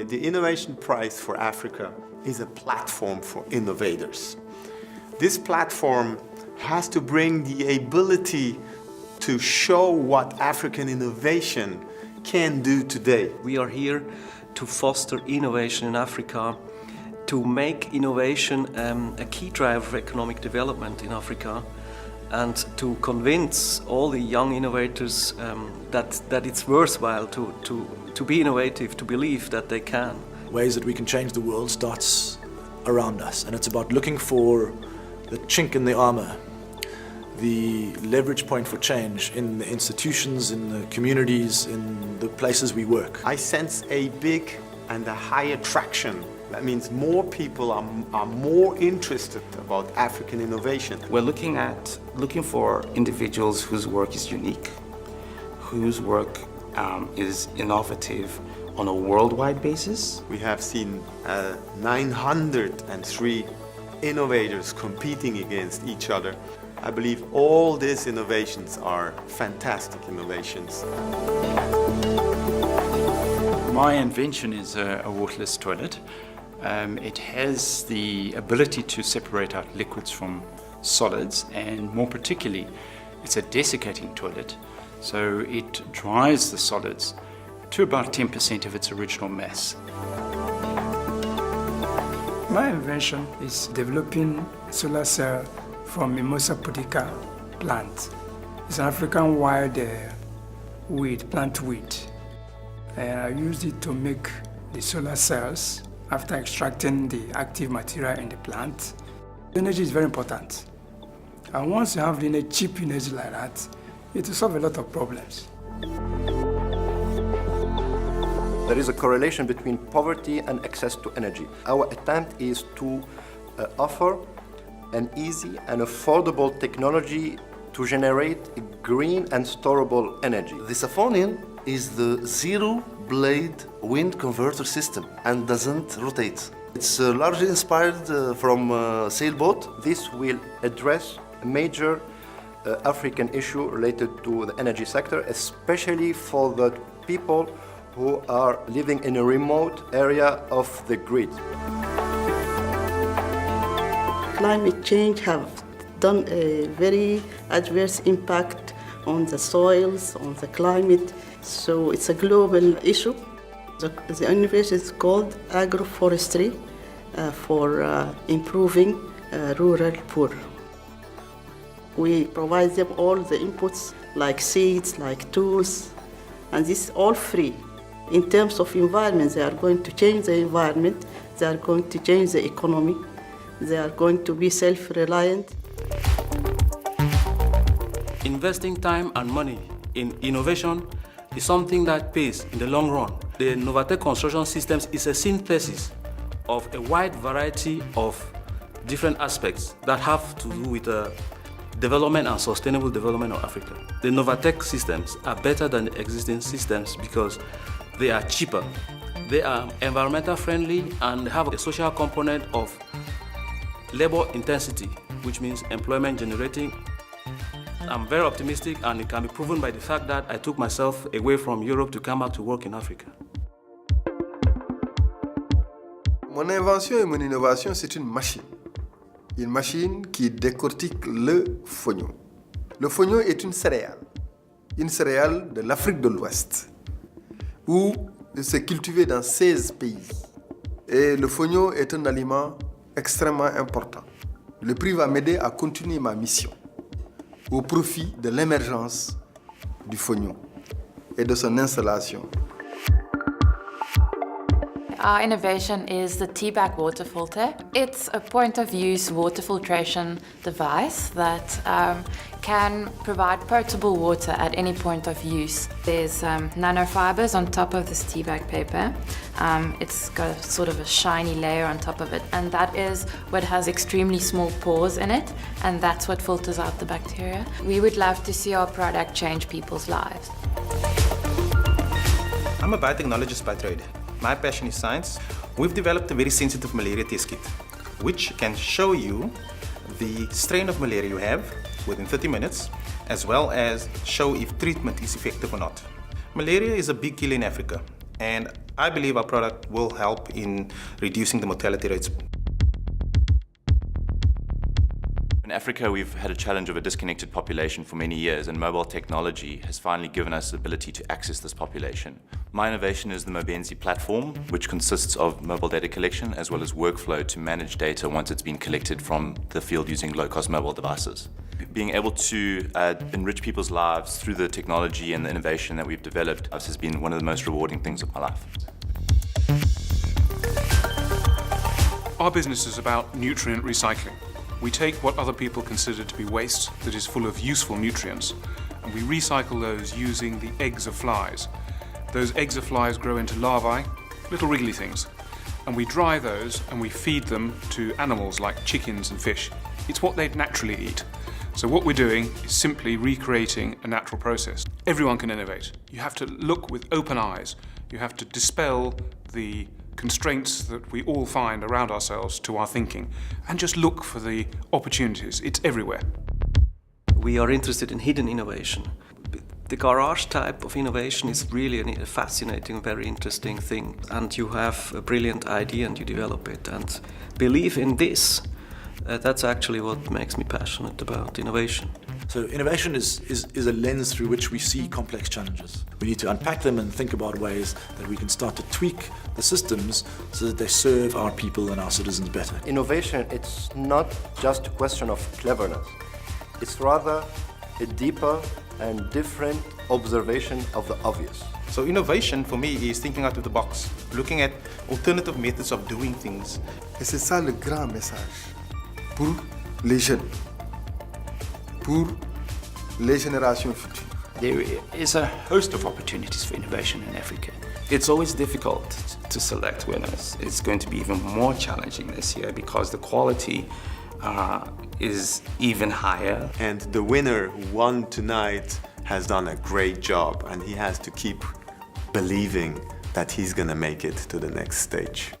The Innovation Prize for Africa is a platform for innovators. This platform has to bring the ability to show what African innovation can do today. We are here to foster innovation in Africa, to make innovation a key driver of economic development in Africa, and to convince all the young innovators that it's worthwhile to be innovative, to believe that they can. Ways that we can change the world starts around us, and it's about looking for the chink in the armor, the leverage point for change in the institutions, in the communities, in the places we work. I sense a big and a high attraction. That means more people are more interested about African innovation. We're looking for individuals whose work is unique, whose work is innovative on a worldwide basis. We have seen 903 innovators competing against each other. I believe all these innovations are fantastic innovations. My invention is a waterless toilet. It has the ability to separate out liquids from solids, and more particularly, it's a desiccating toilet, so it dries the solids to about 10% of its original mass. My invention is developing solar cell from Mimosa pudica plant. It's an African wild weed, plant weed. And I used it to make the solar cells after extracting the active material in the plant. Energy is very important. And once you have cheap energy like that, it will solve a lot of problems. There is a correlation between poverty and access to energy. Our attempt is to offer an easy and affordable technology to generate green and storable energy. The Safonian is the zero-blade wind converter system and doesn't rotate. It's largely inspired from a sailboat. This will address a major African issue related to the energy sector, especially for the people who are living in a remote area of the grid. Climate change have done a very adverse impact on the soils, on the climate, so it's a global issue. The innovation is called agroforestry for improving rural poor. We provide them all the inputs like seeds, like tools, and this is all free. In terms of environment, they are going to change the environment, they are going to change the economy, they are going to be self-reliant. Investing time and money in innovation is something that pays in the long run. The Novatec Construction Systems is a synthesis of a wide variety of different aspects that have to do with development and sustainable development of Africa. The Novatec systems are better than the existing systems because they are cheaper, they are environmental friendly, and have a social component of labor intensity, which means employment generating. I'm very optimistic, and it can be proven by the fact that I took myself away from Europe to come back to work in Africa. Mon invention et mon innovation, c'est une machine qui décortique le fognon. Le fognon est une céréale de l'Afrique de l'Ouest, où c'est cultivé dans 16 pays. Et le fognon est un aliment extrêmement important. Le prix va m'aider à continuer ma mission au profit de l'émergence du fognon et de son installation. Our innovation is the Teabag water filter. It's a point-of-use water filtration device that can provide potable water at any point of use. There's nanofibers on top of this teabag paper. It's got sort of a shiny layer on top of it, and that is what has extremely small pores in it, and that's what filters out the bacteria. We would love to see our product change people's lives. I'm a biotechnologist by trade. My passion is science. We've developed a very sensitive malaria test kit, which can show you the strain of malaria you have within 30 minutes, as well as show if treatment is effective or not. Malaria is a big killer in Africa, and I believe our product will help in reducing the mortality rates. In Africa, we've had a challenge of a disconnected population for many years, and mobile technology has finally given us the ability to access this population. My innovation is the Mobenzi platform, which consists of mobile data collection as well as workflow to manage data once it's been collected from the field using low-cost mobile devices. Being able to enrich people's lives through the technology and the innovation that we've developed has been one of the most rewarding things of my life. Our business is about nutrient recycling. We take what other people consider to be waste that is full of useful nutrients, and we recycle those using the eggs of flies. Those eggs of flies grow into larvae, little wriggly things, and we dry those and we feed them to animals like chickens and fish. It's what they'd naturally eat. So what we're doing is simply recreating a natural process. Everyone can innovate. You have to look with open eyes. You have to dispel the constraints that we all find around ourselves to our thinking, and just look for the opportunities. It's everywhere. We are interested in hidden innovation. The garage type of innovation is really a fascinating, very interesting thing. And you have a brilliant idea and you develop it. And believe in this, that's actually what makes me passionate about innovation. So innovation is a lens through which we see complex challenges. We need to unpack them and think about ways that we can start to tweak the systems so that they serve our people and our citizens better. Innovation, it's not just a question of cleverness. It's rather a deeper and different observation of the obvious. So innovation for me is thinking out of the box, looking at alternative methods of doing things. Et c'est ça le grand message pour les jeunes, pour les générations futures. There is a host of opportunities for innovation in Africa. It's always difficult to select winners. It's going to be even more challenging this year because the quality is even higher. And the winner who won tonight has done a great job, and he has to keep believing that he's gonna make it to the next stage.